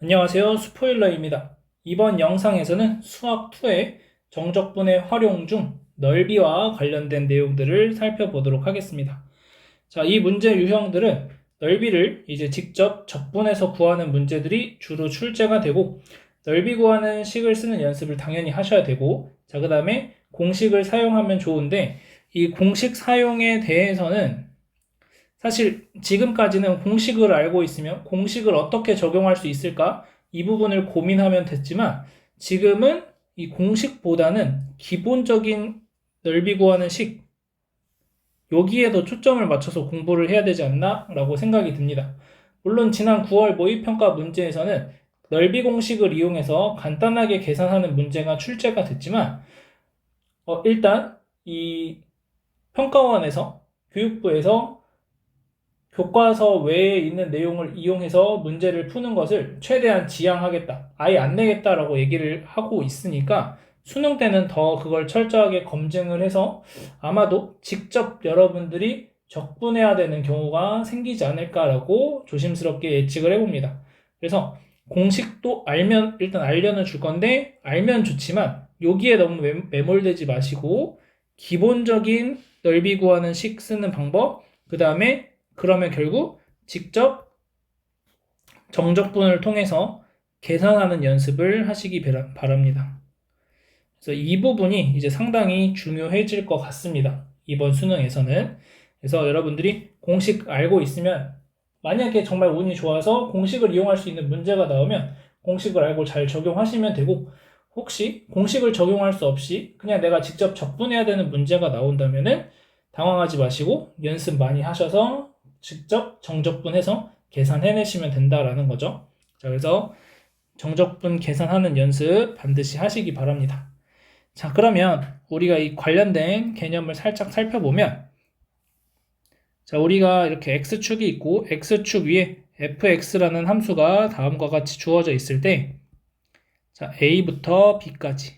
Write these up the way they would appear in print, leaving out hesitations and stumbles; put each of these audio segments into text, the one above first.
안녕하세요. 스포일러입니다. 이번 영상에서는 수학2의 정적분의 활용 중 넓이와 관련된 내용들을 살펴보도록 하겠습니다. 자, 이 문제 유형들은 넓이를 이제 직접 적분해서 구하는 문제들이 주로 출제가 되고, 넓이 구하는 식을 쓰는 연습을 당연히 하셔야 되고, 자, 그 다음에 공식을 사용하면 좋은데, 이 공식 사용에 대해서는 사실 지금까지는 공식을 알고 있으면 공식을 어떻게 적용할 수 있을까? 이 부분을 고민하면 됐지만 지금은 이 공식보다는 기본적인 넓이 구하는 식, 여기에 더 초점을 맞춰서 공부를 해야 되지 않나? 라고 생각이 듭니다. 물론 지난 9월 모의평가 문제에서는 넓이 공식을 이용해서 간단하게 계산하는 문제가 출제가 됐지만 일단 이 평가원에서 교육부에서 교과서 외에 있는 내용을 이용해서 문제를 푸는 것을 최대한 지양하겠다, 아예 안 내겠다라고 얘기를 하고 있으니까 수능 때는 더 그걸 철저하게 검증을 해서 아마도 직접 여러분들이 적분해야 되는 경우가 생기지 않을까라고 조심스럽게 예측을 해봅니다. 그래서 공식도 알면 일단 알려는 줄 건데 알면 좋지만 여기에 너무 매몰되지 마시고 기본적인 넓이 구하는 식 쓰는 방법, 그 다음에 그러면 결국 직접 정적분을 통해서 계산하는 연습을 하시기 바랍니다. 그래서 이 부분이 이제 상당히 중요해질 것 같습니다. 이번 수능에서는. 그래서 여러분들이 공식 알고 있으면 만약에 정말 운이 좋아서 공식을 이용할 수 있는 문제가 나오면 공식을 알고 잘 적용하시면 되고, 혹시 공식을 적용할 수 없이 그냥 내가 직접 적분해야 되는 문제가 나온다면은 당황하지 마시고 연습 많이 하셔서 직접 정적분해서 계산해내시면 된다라는 거죠. 자, 그래서 정적분 계산하는 연습 반드시 하시기 바랍니다. 자, 그러면 우리가 이 관련된 개념을 살짝 살펴보면, 자, 우리가 이렇게 x축이 있고 x축 위에 fx라는 함수가 다음과 같이 주어져 있을 때, 자, a부터 b까지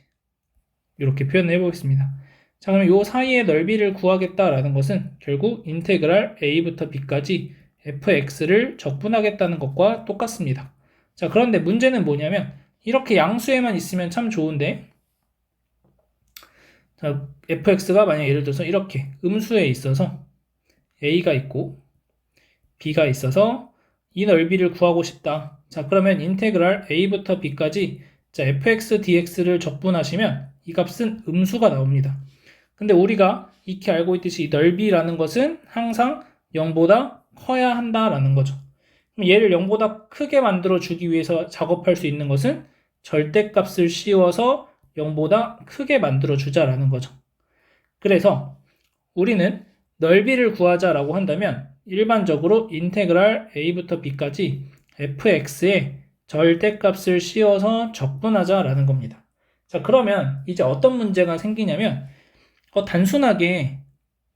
이렇게 표현을 해보겠습니다. 자, 그럼 이 사이의 넓이를 구하겠다라는 것은 결국 인테그랄 a부터 b까지 fx를 적분하겠다는 것과 똑같습니다. 자, 그런데 문제는 뭐냐면 이렇게 양수에만 있으면 참 좋은데, 자, fx가 만약 예를 들어서 이렇게 음수에 있어서 a가 있고 b가 있어서 이 넓이를 구하고 싶다. 자, 그러면 인테그랄 a부터 b까지, 자, fx dx를 적분하시면 이 값은 음수가 나옵니다. 근데 우리가 익히 알고 있듯이 넓이라는 것은 항상 0보다 커야 한다라는 거죠. 그럼 얘를 0보다 크게 만들어 주기 위해서 작업할 수 있는 것은 절대값을 씌워서 0보다 크게 만들어 주자라는 거죠. 그래서 우리는 넓이를 구하자라고 한다면 일반적으로 인테그랄 a부터 b까지 fx에 절대값을 씌워서 적분하자라는 겁니다. 자, 그러면 이제 어떤 문제가 생기냐면 단순하게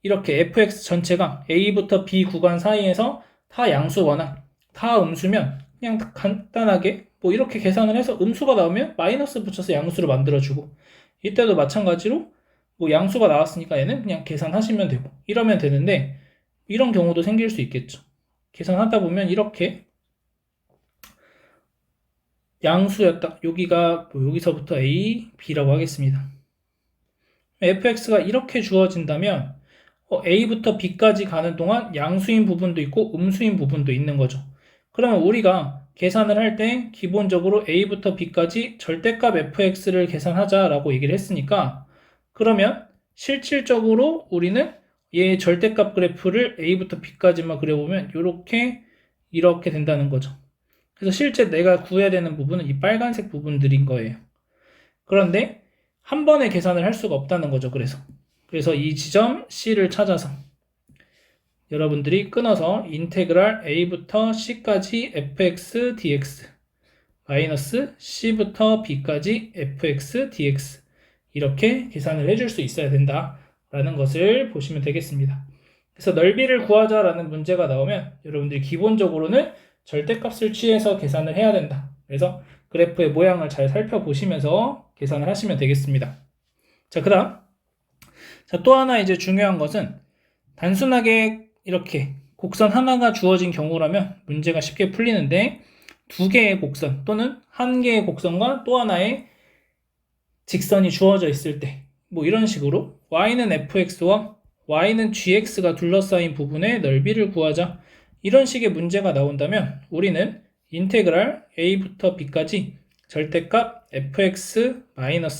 이렇게 fx 전체가 a부터 b 구간 사이에서 다 양수거나 다 음수면 그냥 간단하게 뭐 이렇게 계산을 해서 음수가 나오면 마이너스 붙여서 양수를 만들어주고, 이때도 마찬가지로 뭐 양수가 나왔으니까 얘는 그냥 계산하시면 되고 이러면 되는데, 이런 경우도 생길 수 있겠죠. 계산하다 보면 이렇게 양수였다, 여기가 뭐 여기서부터 a, b라고 하겠습니다. fx가 이렇게 주어진다면 a부터 b까지 가는 동안 양수인 부분도 있고 음수인 부분도 있는 거죠. 그러면 우리가 계산을 할 때 기본적으로 a부터 b까지 절대값 fx를 계산하자라고 얘기를 했으니까, 그러면 실질적으로 우리는 얘 절대값 그래프를 a부터 b까지만 그려보면 이렇게 된다는 거죠. 그래서 실제 내가 구해야 되는 부분은 이 빨간색 부분들인 거예요. 그런데 한 번에 계산을 할 수가 없다는 거죠. 그래서 이 지점 C를 찾아서 여러분들이 끊어서 인테그랄 A부터 C까지 fx dx 마이너스 C부터 B까지 fx dx 이렇게 계산을 해줄 수 있어야 된다라는 것을 보시면 되겠습니다. 그래서 넓이를 구하자라는 문제가 나오면 여러분들이 기본적으로는 절대값을 취해서 계산을 해야 된다. 그래서 그래프의 모양을 잘 살펴보시면서 계산을 하시면 되겠습니다. 자, 그 다음. 자, 또 하나 이제 중요한 것은 단순하게 이렇게 곡선 하나가 주어진 경우라면 문제가 쉽게 풀리는데, 두 개의 곡선 또는 한 개의 곡선과 또 하나의 직선이 주어져 있을 때 뭐 이런 식으로 y는 fx와 y는 gx가 둘러싸인 부분의 넓이를 구하자 이런 식의 문제가 나온다면 우리는 인테그랄 a부터 b까지 절대값 fx-gx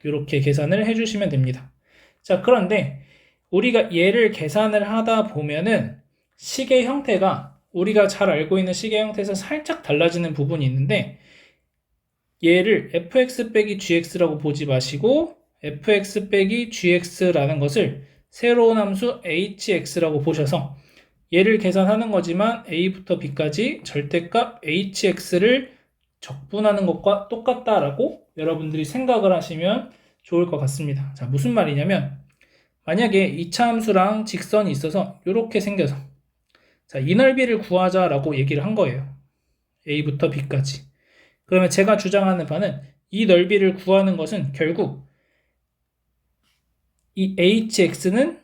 이렇게 계산을 해주시면 됩니다. 자, 그런데 우리가 얘를 계산을 하다 보면은 식의 형태가 우리가 잘 알고 있는 식의 형태에서 살짝 달라지는 부분이 있는데 얘를 fx-gx라고 보지 마시고 fx-gx라는 것을 새로운 함수 hx라고 보셔서 얘를 계산하는 거지만 a부터 b까지 절대값 hx를 적분하는 것과 똑같다라고 여러분들이 생각을 하시면 좋을 것 같습니다. 자, 무슨 말이냐면 만약에 2차 함수랑 직선이 있어서 이렇게 생겨서 자, 이 넓이를 구하자라고 얘기를 한 거예요. a부터 b까지. 그러면 제가 주장하는 바는 이 넓이를 구하는 것은 결국 이 hx는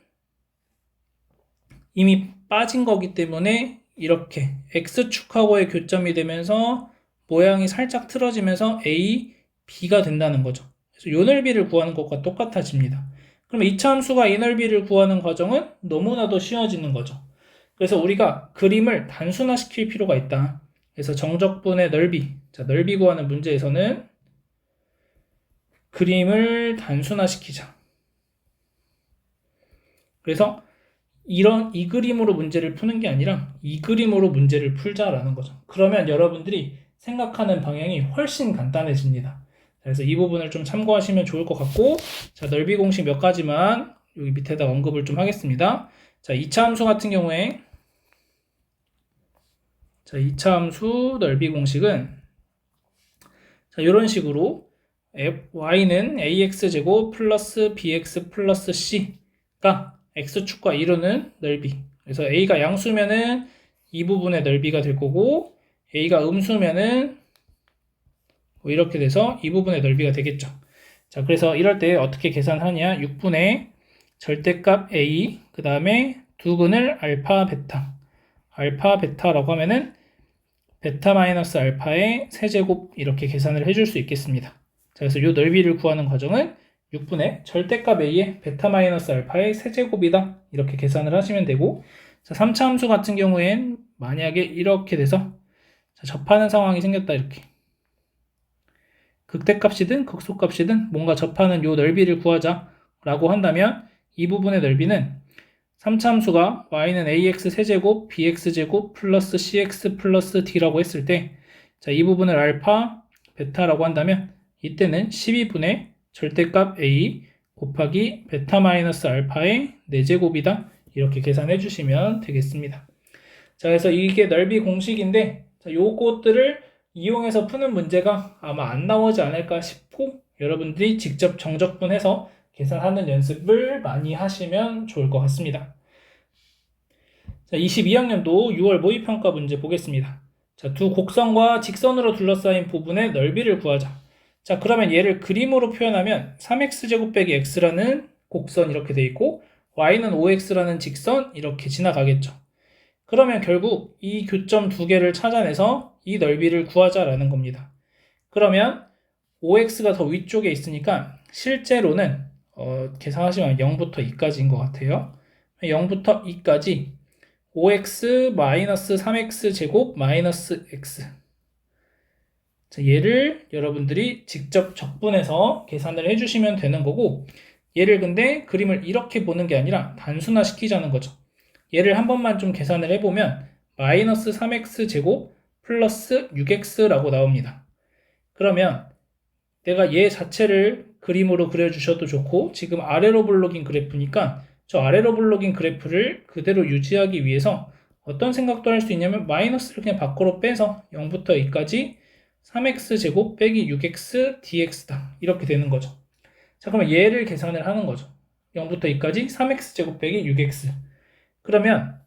이미 빠진 거기 때문에 이렇게 x축하고의 교점이 되면서 모양이 살짝 틀어지면서 a, b가 된다는 거죠. 그래서 이 넓이를 구하는 것과 똑같아집니다. 그러면 2차 함수가 이 넓이를 구하는 과정은 너무나도 쉬워지는 거죠. 그래서 우리가 그림을 단순화시킬 필요가 있다. 그래서 정적분의 넓이, 자, 넓이 구하는 문제에서는 그림을 단순화시키자. 그래서 이 그림으로 문제를 푸는 게 아니라 이 그림으로 문제를 풀자라는 거죠. 그러면 여러분들이 생각하는 방향이 훨씬 간단해집니다. 그래서 이 부분을 좀 참고하시면 좋을 것 같고, 자, 넓이 공식 몇 가지만 여기 밑에다 언급을 좀 하겠습니다. 자, 2차 함수 같은 경우에 자, 2차 함수 넓이 공식은 자, 이런 식으로 y는 ax제곱 플러스 bx 플러스 c가 x축과 이루는 넓이. 그래서 a가 양수면은 이 부분의 넓이가 될 거고 a가 음수면은 뭐 이렇게 돼서 이 부분의 넓이가 되겠죠. 자, 그래서 이럴 때 어떻게 계산하냐? 6분의 절대값 a 그 다음에 두근을 알파 베타라고 하면은 베타 마이너스 알파의 세제곱 이렇게 계산을 해줄 수 있겠습니다. 자, 그래서 이 넓이를 구하는 과정은 6분의 절대값 a의 베타 마이너스 알파의 세제곱이다 이렇게 계산을 하시면 되고, 자, 3차 함수 같은 경우엔 만약에 이렇게 돼서 자, 접하는 상황이 생겼다 이렇게 극대값이든 극소값이든 뭔가 접하는 요 넓이를 구하자 라고 한다면 이 부분의 넓이는 3차 함수가 y는 ax 세제곱 bx제곱 플러스 cx 플러스 d라고 했을 때 자, 이 부분을 알파 베타라고 한다면 이때는 12분의 절대값 a 곱하기 베타 마이너스 알파의 4제곱이다 이렇게 계산해 주시면 되겠습니다. 자, 그래서 이게 넓이 공식인데 자, 요것들을 이용해서 푸는 문제가 아마 안 나오지 않을까 싶고 여러분들이 직접 정적분해서 계산하는 연습을 많이 하시면 좋을 것 같습니다. 자, 22학년도 6월 모의평가 문제 보겠습니다. 자, 두 곡선과 직선으로 둘러싸인 부분의 넓이를 구하자. 자, 그러면 얘를 그림으로 표현하면 3x제곱 빼기 x라는 곡선 이렇게 돼 있고 y는 5x라는 직선 이렇게 지나가겠죠. 그러면 결국 이 교점 두 개를 찾아내서 이 넓이를 구하자라는 겁니다. 그러면 5x가 더 위쪽에 있으니까 실제로는 계산하시면 0부터 2까지인 것 같아요. 0부터 2까지 5x 마이너스 3x 제곱 마이너스 x. 자, 얘를 여러분들이 직접 적분해서 계산을 해주시면 되는 거고, 얘를 근데 그림을 이렇게 보는 게 아니라 단순화시키자는 거죠. 얘를 한 번만 좀 계산을 해보면 마이너스 3x 제곱 플러스 6x라고 나옵니다. 그러면 내가 얘 자체를 그림으로 그려주셔도 좋고 지금 아래로 블록인 그래프니까 저 아래로 블록인 그래프를 그대로 유지하기 위해서 어떤 생각도 할 수 있냐면 마이너스를 그냥 밖으로 빼서 0부터 2까지 3x제곱 빼기 6x dx다 이렇게 되는 거죠. 자, 그러면 얘를 계산을 하는 거죠. 0부터 2까지 3x제곱 빼기 6x. 그러면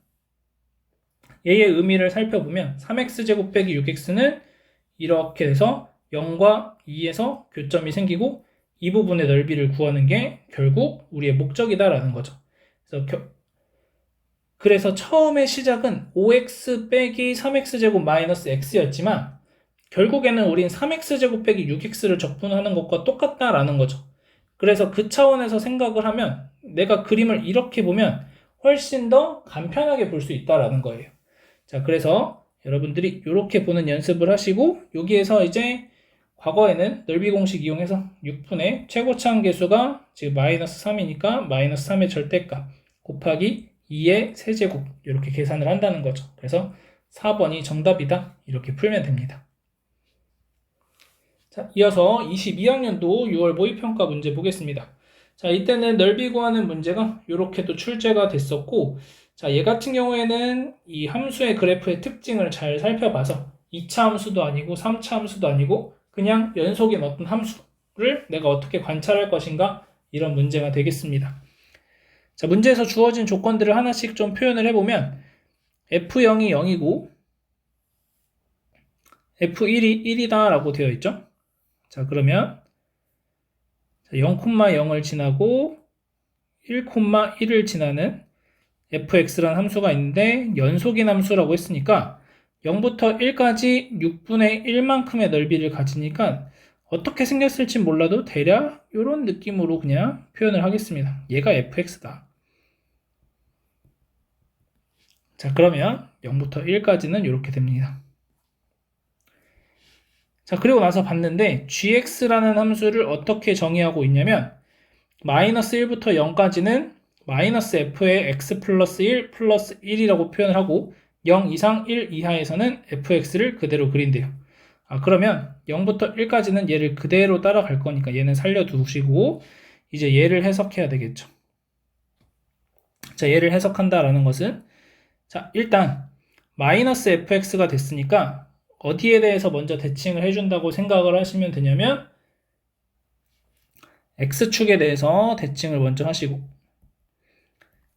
얘의 의미를 살펴보면 3x제곱 빼기 6x는 이렇게 돼서 0과 2에서 교점이 생기고 이 부분의 넓이를 구하는 게 결국 우리의 목적이다라는 거죠. 그래서 그래서 처음에 시작은 5x 빼기 3x제곱 마이너스 x였지만 결국에는 우린 3x제곱 빼기 6x를 적분하는 것과 똑같다라는 거죠. 그래서 그 차원에서 생각을 하면 내가 그림을 이렇게 보면 훨씬 더 간편하게 볼 수 있다라는 거예요. 자, 그래서 여러분들이 이렇게 보는 연습을 하시고 여기에서 이제 과거에는 넓이 공식 이용해서 6분의 최고차항 계수가 지금 마이너스 3이니까 마이너스 3의 절대값 곱하기 2의 세제곱 이렇게 계산을 한다는 거죠. 그래서 4번이 정답이다 이렇게 풀면 됩니다. 자, 이어서 22학년도 6월 모의평가 문제 보겠습니다. 자, 이때는 넓이 구하는 문제가 이렇게도 출제가 됐었고, 자, 얘 같은 경우에는 이 함수의 그래프의 특징을 잘 살펴봐서 2차 함수도 아니고 3차 함수도 아니고 그냥 연속인 어떤 함수를 내가 어떻게 관찰할 것인가 이런 문제가 되겠습니다. 자, 문제에서 주어진 조건들을 하나씩 좀 표현을 해보면 F0이 0이고 F1이 1이다 라고 되어 있죠. 자, 그러면 0,0을 지나고 1,1을 지나는 fx라는 함수가 있는데 연속인 함수라고 했으니까 0부터 1까지 6분의 1만큼의 넓이를 가지니까 어떻게 생겼을지 몰라도 대략 이런 느낌으로 그냥 표현을 하겠습니다. 얘가 fx다. 자, 그러면 0부터 1까지는 이렇게 됩니다. 자, 그리고 나서 봤는데 gx라는 함수를 어떻게 정의하고 있냐면 마이너스 1부터 0까지는 마이너스 f의 x 플러스 1 플러스 1이라고 표현을 하고 0 이상 1 이하에서는 fx를 그대로 그린대요. 그러면 0부터 1까지는 얘를 그대로 따라갈 거니까 얘는 살려두시고 이제 얘를 해석해야 되겠죠. 자, 얘를 해석한다라는 것은 자, 일단 마이너스 fx가 됐으니까 어디에 대해서 먼저 대칭을 해준다고 생각을 하시면 되냐면 x축에 대해서 대칭을 먼저 하시고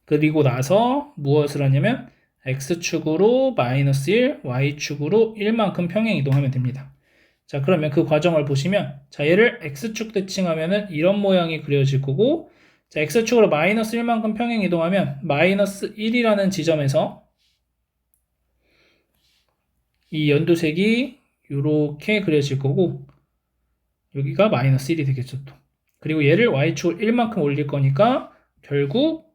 그리고 나서 무엇을 하냐면 x축으로 마이너스 1, y축으로 1만큼 평행 이동하면 됩니다. 자, 그러면 그 과정을 보시면 자, 얘를 x축 대칭하면은 이런 모양이 그려질 거고 자, x축으로 마이너스 1만큼 평행 이동하면 마이너스 1이라는 지점에서 이 연두색이 이렇게 그려질 거고 여기가 마이너스 1이 되겠죠 또. 그리고 얘를 y축을 1만큼 올릴 거니까 결국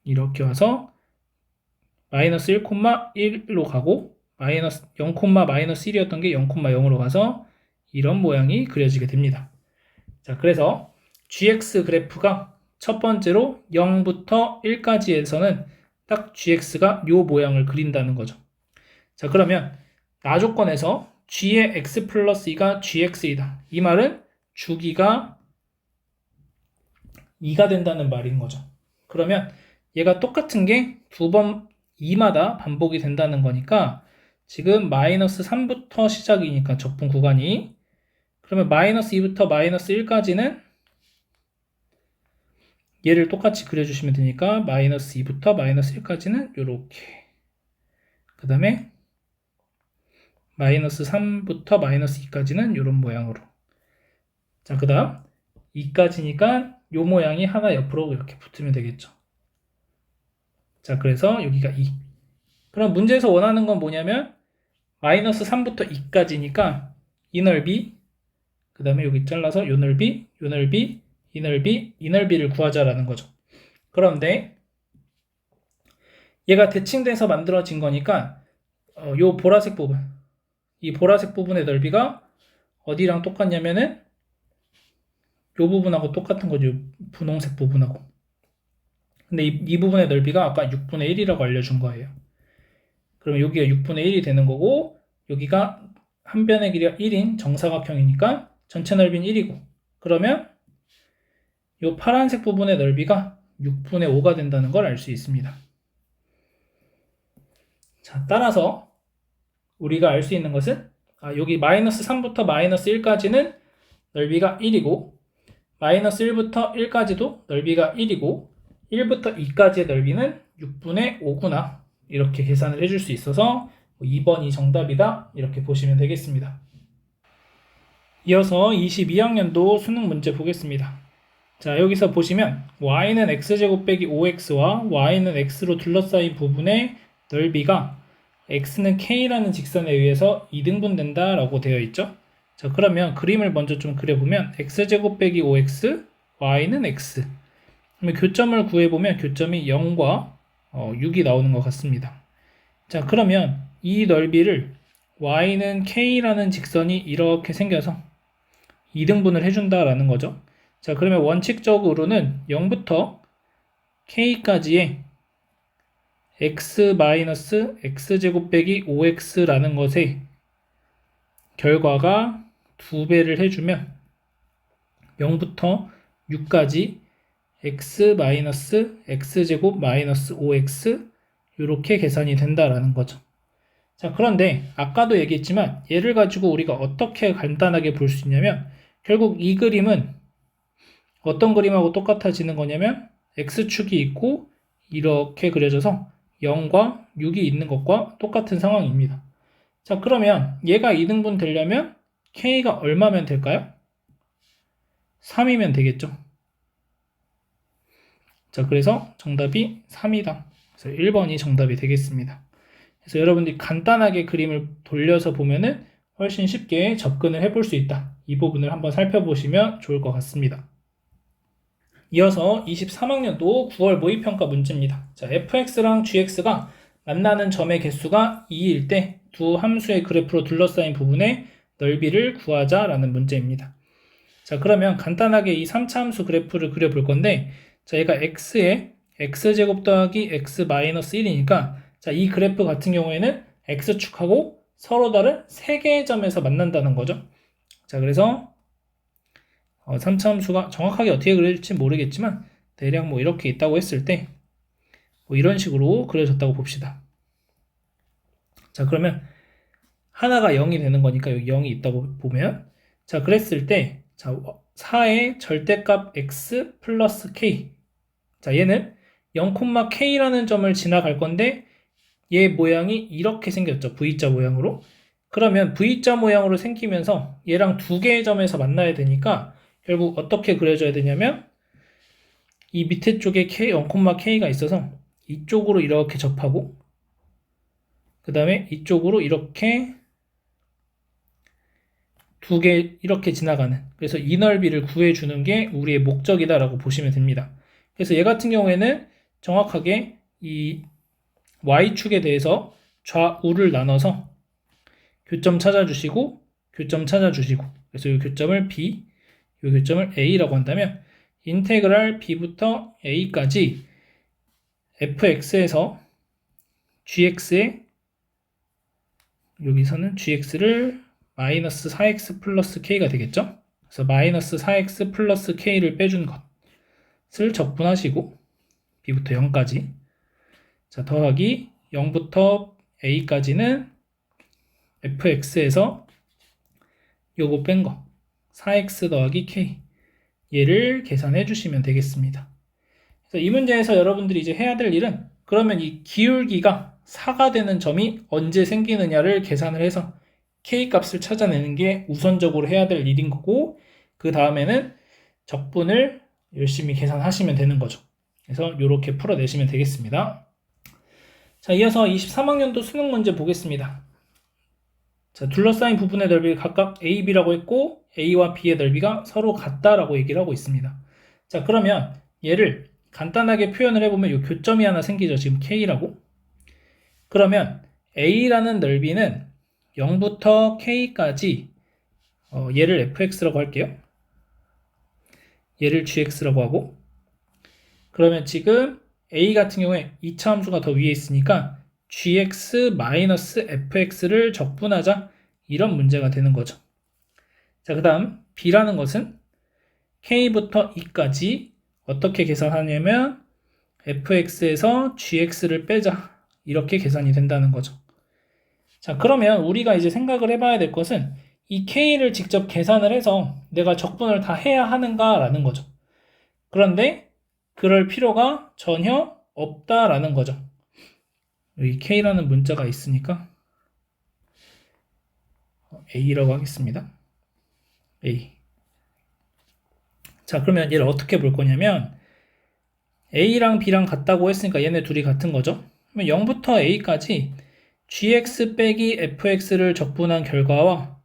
이렇게 와서 마이너스 1,1로 가고 마이너스 0, 마이너스 1이었던 게 0,0으로 가서 이런 모양이 그려지게 됩니다. 자, 그래서 gx 그래프가 첫 번째로 0부터 1까지에서는 딱 gx가 요 모양을 그린다는 거죠. 자, 그러면 나 조건에서 g의 x 플러스 2가 gx이다. 이 말은 주기가 2가 된다는 말인 거죠. 그러면 얘가 똑같은 게 두 번 2마다 반복이 된다는 거니까 지금 마이너스 3부터 시작이니까 적분 구간이 그러면 마이너스 2부터 마이너스 1까지는 얘를 똑같이 그려주시면 되니까 마이너스 2부터 마이너스 1까지는 이렇게 그 다음에 마이너스 3부터 마이너스 2까지는 이런 모양으로 자, 그 다음 2까지니까 요 모양이 하나 옆으로 이렇게 붙으면 되겠죠. 자, 그래서 여기가 2. 그럼 문제에서 원하는 건 뭐냐면 마이너스 3부터 2까지니까 이 넓이 그 다음에 여기 잘라서 요 넓이, 요 넓이, 이 넓이, 이 넓이를 구하자라는 거죠. 그런데 얘가 대칭돼서 만들어진 거니까 요 보라색 부분 이 보라색 부분의 넓이가 어디랑 똑같냐면은 요 부분하고 똑같은 거죠. 분홍색 부분하고. 근데 이 부분의 넓이가 아까 6분의 1이라고 알려준 거예요. 그러면 여기가 6분의 1이 되는 거고 여기가 한 변의 길이가 1인 정사각형이니까 전체 넓이는 1이고 그러면 이 파란색 부분의 넓이가 6분의 5가 된다는 걸 알 수 있습니다. 자, 따라서 우리가 알 수 있는 것은 여기 마이너스 3부터 마이너스 1까지는 넓이가 1이고 마이너스 1부터 1까지도 넓이가 1이고 1부터 2까지의 넓이는 6분의 5구나 이렇게 계산을 해줄 수 있어서 2번이 정답이다 이렇게 보시면 되겠습니다. 이어서 22학년도 수능 문제 보겠습니다. 자, 여기서 보시면 y는 x제곱 빼기 5x와 y는 x로 둘러싸인 부분의 넓이가 x는 k라는 직선에 의해서 2등분 된다라고 되어 있죠. 자, 그러면 그림을 먼저 좀 그려보면 x제곱 빼기 5x, y는 x. 그러면 교점을 구해보면 교점이 0과 6이 나오는 것 같습니다. 자, 그러면 이 넓이를 y는 k라는 직선이 이렇게 생겨서 2등분을 해준다라는 거죠. 자, 그러면 원칙적으로는 0부터 k까지의 x-x제곱 빼기 5x라는 것의 결과가 2배를 해주면 0부터 6까지 x-x제곱 마이너스 5x 이렇게 계산이 된다라는 거죠. 자, 그런데 아까도 얘기했지만 얘를 가지고 우리가 어떻게 간단하게 볼 수 있냐면 결국 이 그림은 어떤 그림하고 똑같아지는 거냐면 x축이 있고 이렇게 그려져서 0과 6이 있는 것과 똑같은 상황입니다. 자, 그러면 얘가 2등분 되려면 k가 얼마면 될까요? 3이면 되겠죠. 자, 그래서 정답이 3이다. 그래서 1번이 정답이 되겠습니다. 그래서 여러분들이 간단하게 그림을 돌려서 보면은 훨씬 쉽게 접근을 해볼 수 있다. 이 부분을 한번 살펴보시면 좋을 것 같습니다. 이어서 23학년도 9월 모의평가 문제입니다. 자, fx랑 gx가 만나는 점의 개수가 2일 때 두 함수의 그래프로 둘러싸인 부분의 넓이를 구하자라는 문제입니다. 자, 그러면 간단하게 이 3차 함수 그래프를 그려볼 건데, 자, 얘가 x에 x제곱 더하기 x 마이너스 1이니까, 자, 이 그래프 같은 경우에는 x축하고 서로 다른 3개의 점에서 만난다는 거죠. 자, 그래서 3차 함수가 정확하게 어떻게 그릴지 모르겠지만 대략 뭐 이렇게 있다고 했을 때 뭐 이런 식으로 그려졌다고 봅시다. 자, 그러면 하나가 0이 되는 거니까 여기 0이 있다고 보면, 자, 그랬을 때 자, 4의 절대값 x 플러스 k. 자, 얘는 0,k라는 점을 지나갈 건데 얘 모양이 이렇게 생겼죠. V자 모양으로. 그러면 V자 모양으로 생기면서 얘랑 두 개의 점에서 만나야 되니까 결국 어떻게 그려줘야 되냐면 이 밑에 쪽에 k, 0,k가 있어서 이쪽으로 이렇게 접하고 그 다음에 이쪽으로 이렇게 두 개 이렇게 지나가는, 그래서 이 넓이를 구해주는 게 우리의 목적이다라고 보시면 됩니다. 그래서 얘 같은 경우에는 정확하게 이 y축에 대해서 좌우를 나눠서 교점 찾아주시고 교점 찾아주시고, 그래서 이 교점을 B, 이 교점을 A라고 한다면 인테그랄 B부터 A까지 fx에서 gx에 여기서는 gx를 마이너스 4x 플러스 k가 되겠죠? 그래서 마이너스 4x 플러스 k를 빼준 것을 적분하시고 b부터 0까지, 자, 더하기 0부터 a까지는 fx에서 요거 뺀 거 4x 더하기 k, 얘를 계산해 주시면 되겠습니다. 그래서 이 문제에서 여러분들이 이제 해야 될 일은 그러면 이 기울기가 4가 되는 점이 언제 생기느냐를 계산을 해서 k 값을 찾아내는 게 우선적으로 해야 될 일인 거고, 그 다음에는 적분을 열심히 계산하시면 되는 거죠. 그래서 이렇게 풀어내시면 되겠습니다. 자, 이어서 23학년도 수능 문제 보겠습니다. 자, 둘러싸인 부분의 넓이가 각각 A, B라고 했고 A와 B의 넓이가 서로 같다라고 얘기를 하고 있습니다. 자, 그러면 얘를 간단하게 표현을 해보면 이 교점이 하나 생기죠. 지금 K라고. 그러면 A라는 넓이는 0부터 K까지 얘를 fx라고 할게요. 얘를 gx라고 하고, 그러면 지금 A 같은 경우에 2차 함수가 더 위에 있으니까 gx-fx를 적분하자, 이런 문제가 되는 거죠. 자, 그 다음 B라는 것은 K부터 2까지 어떻게 계산하냐면 fx에서 gx를 빼자, 이렇게 계산이 된다는 거죠. 자, 그러면 우리가 이제 생각을 해봐야 될 것은 이 K를 직접 계산을 해서 내가 적분을 다 해야 하는가라는 거죠. 그런데 그럴 필요가 전혀 없다라는 거죠. 여기 K라는 문자가 있으니까 A라고 하겠습니다. A. 자, 그러면 얘를 어떻게 볼 거냐면 A랑 B랑 같다고 했으니까 얘네 둘이 같은 거죠. 그러면 0부터 A까지 gx 빼기 fx를 적분한 결과와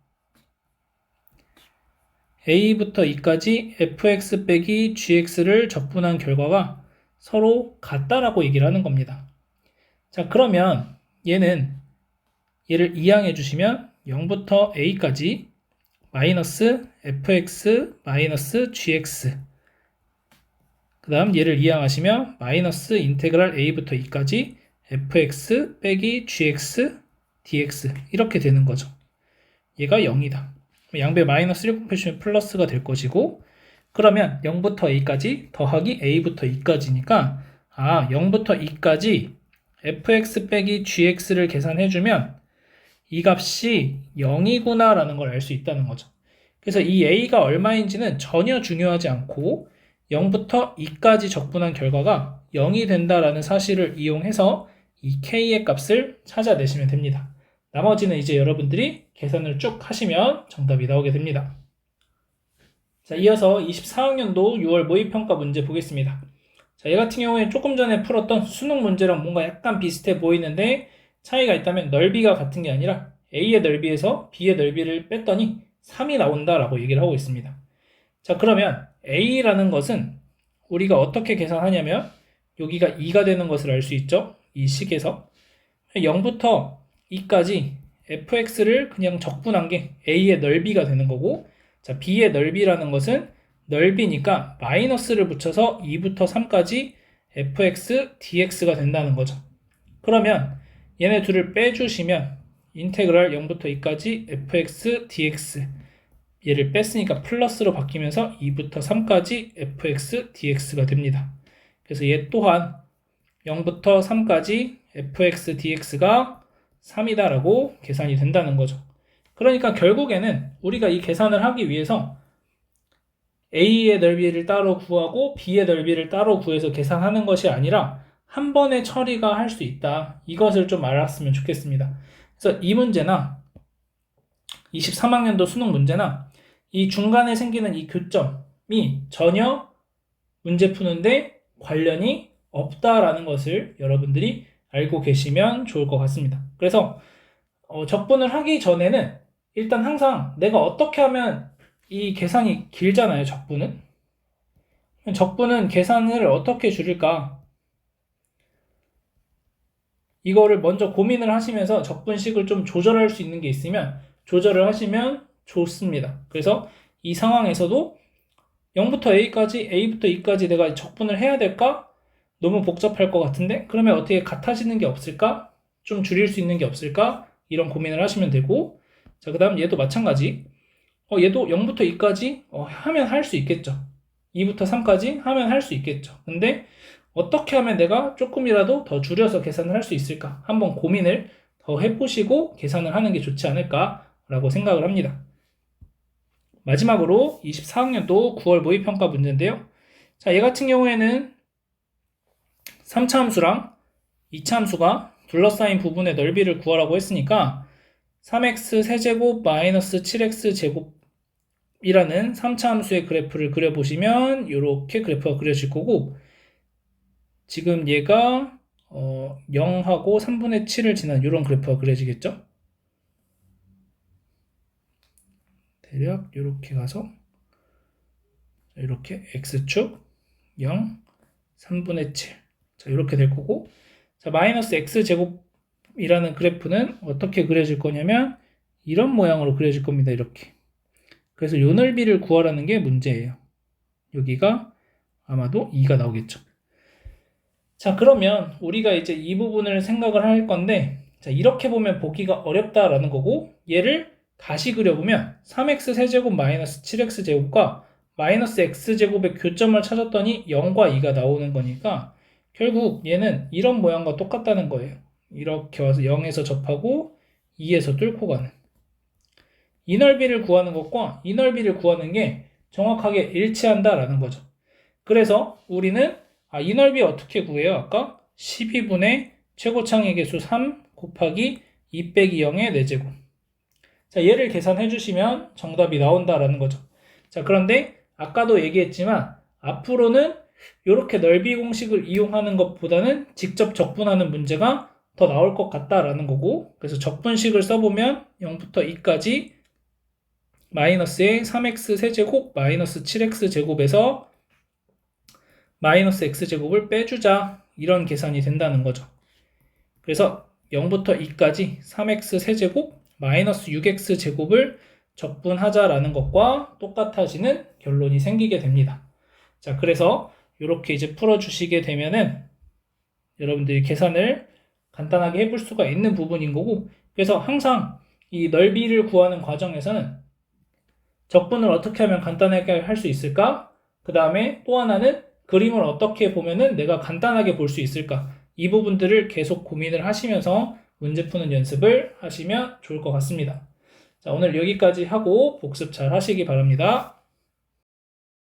A부터 E까지 fx 빼기 gx를 적분한 결과가 서로 같다라고 얘기를 하는 겁니다. 자, 그러면 얘를 이항해 주시면 0부터 A까지 마이너스 fx 마이너스 gx, 그 다음 얘를 이항하시면 마이너스 인테그랄 a부터 e까지 fx 빼기 gx dx 이렇게 되는 거죠. 얘가 0이다. 양배 마이너스를 곱해주면 플러스가 될 것이고, 그러면 0부터 a까지 더하기 a부터 e까지니까 0부터 e까지 fx 빼기 gx를 계산해주면 이 값이 0이구나 라는 걸 알 수 있다는 거죠. 그래서 이 a가 얼마인지는 전혀 중요하지 않고 0부터 2까지 적분한 결과가 0이 된다라는 사실을 이용해서 이 k의 값을 찾아내시면 됩니다. 나머지는 이제 여러분들이 계산을 쭉 하시면 정답이 나오게 됩니다. 자, 이어서 24학년도 6월 모의평가 문제 보겠습니다. 자, 얘 같은 경우에 조금 전에 풀었던 수능 문제랑 뭔가 약간 비슷해 보이는데 차이가 있다면 넓이가 같은 게 아니라 A의 넓이에서 B의 넓이를 뺐더니 3이 나온다라고 얘기를 하고 있습니다. 자, 그러면 A라는 것은 우리가 어떻게 계산하냐면 여기가 2가 되는 것을 알 수 있죠? 이 식에서 0부터 2까지 fx를 그냥 적분한 게 A의 넓이가 되는 거고, 자, B의 넓이라는 것은 넓이니까 마이너스를 붙여서 2부터 3까지 fx dx가 된다는 거죠. 그러면 얘네 둘을 빼주시면 인테그랄 0부터 2까지 fx dx, 얘를 뺐으니까 플러스로 바뀌면서 2부터 3까지 fx dx가 됩니다. 그래서 얘 또한 0부터 3까지 fx dx가 3이다 라고 계산이 된다는 거죠. 그러니까 결국에는 우리가 이 계산을 하기 위해서 A의 넓이를 따로 구하고 B의 넓이를 따로 구해서 계산하는 것이 아니라 한 번에 처리가 할 수 있다. 이것을 좀 알았으면 좋겠습니다. 그래서 이 문제나 23학년도 수능 문제나 이 중간에 생기는 이 교점이 전혀 문제 푸는데 관련이 없다라는 것을 여러분들이 알고 계시면 좋을 것 같습니다. 그래서 적분을 하기 전에는 일단 항상 내가 어떻게 하면 이 계산이 길잖아요. 적분은 계산을 어떻게 줄일까? 이거를 먼저 고민을 하시면서 적분식을 좀 조절할 수 있는 게 있으면 조절을 하시면 좋습니다. 그래서 이 상황에서도 0부터 A까지, A부터 E까지 내가 적분을 해야 될까? 너무 복잡할 것 같은데? 그러면 어떻게 같아지는 게 없을까? 좀 줄일 수 있는 게 없을까? 이런 고민을 하시면 되고, 자, 그 다음 얘도 마찬가지. 얘도 0부터 2까지 하면 할 수 있겠죠. 2부터 3까지 하면 할 수 있겠죠. 근데 어떻게 하면 내가 조금이라도 더 줄여서 계산을 할 수 있을까? 한번 고민을 더 해보시고 계산을 하는 게 좋지 않을까라고 생각을 합니다. 마지막으로 24학년도 9월 모의평가 문제인데요. 자, 얘 같은 경우에는 3차 함수랑 2차 함수가 둘러싸인 부분의 넓이를 구하라고 했으니까 3x 세제곱 마이너스 7x 제곱이라는 3차 함수의 그래프를 그려보시면 이렇게 그래프가 그려질 거고, 지금 얘가 0하고 3분의 7을 지난 이런 그래프가 그려지겠죠? 대략 이렇게 가서 이렇게 x축 0, 3분의 7, 자, 이렇게 될 거고, 자, 마이너스 x제곱이라는 그래프는 어떻게 그려질 거냐면 이런 모양으로 그려질 겁니다. 이렇게. 그래서 요 넓이를 구하라는 게 문제예요. 여기가 아마도 2가 나오겠죠. 자, 그러면 우리가 이제 이 부분을 생각을 할 건데, 자, 이렇게 보면 보기가 어렵다라는 거고, 얘를 다시 그려보면 3x 세제곱 마이너스 7x 제곱과 마이너스 x제곱의 교점을 찾았더니 0과 2가 나오는 거니까 결국 얘는 이런 모양과 똑같다는 거예요. 이렇게 와서 0에서 접하고 2에서 뚫고 가는, 이 넓이를 구하는 것과 이 넓이를 구하는 게 정확하게 일치한다라는 거죠. 그래서 우리는 이 넓이 어떻게 구해요? 아까 12분의 최고창의 개수 3 곱하기 2 빼기 0의 4제곱. 자, 얘를 계산해 주시면 정답이 나온다라는 거죠. 자, 그런데 아까도 얘기했지만 앞으로는 이렇게 넓이 공식을 이용하는 것보다는 직접 적분하는 문제가 더 나올 것 같다라는 거고, 그래서 적분식을 써보면 0부터 2까지 마이너스의 3x 세제곱 마이너스 7x 제곱에서 마이너스 x제곱을 빼주자, 이런 계산이 된다는 거죠. 그래서 0부터 2까지 3x 세제곱 마이너스 6x 제곱을 적분하자라는 것과 똑같아지는 결론이 생기게 됩니다. 자, 그래서 이렇게 이제 풀어주시게 되면은 여러분들이 계산을 간단하게 해볼 수가 있는 부분인 거고, 그래서 항상 이 넓이를 구하는 과정에서는 적분을 어떻게 하면 간단하게 할 수 있을까? 그 다음에 또 하나는 그림을 어떻게 보면은 내가 간단하게 볼 수 있을까? 이 부분들을 계속 고민을 하시면서 문제 푸는 연습을 하시면 좋을 것 같습니다. 자, 오늘 여기까지 하고 복습 잘 하시기 바랍니다.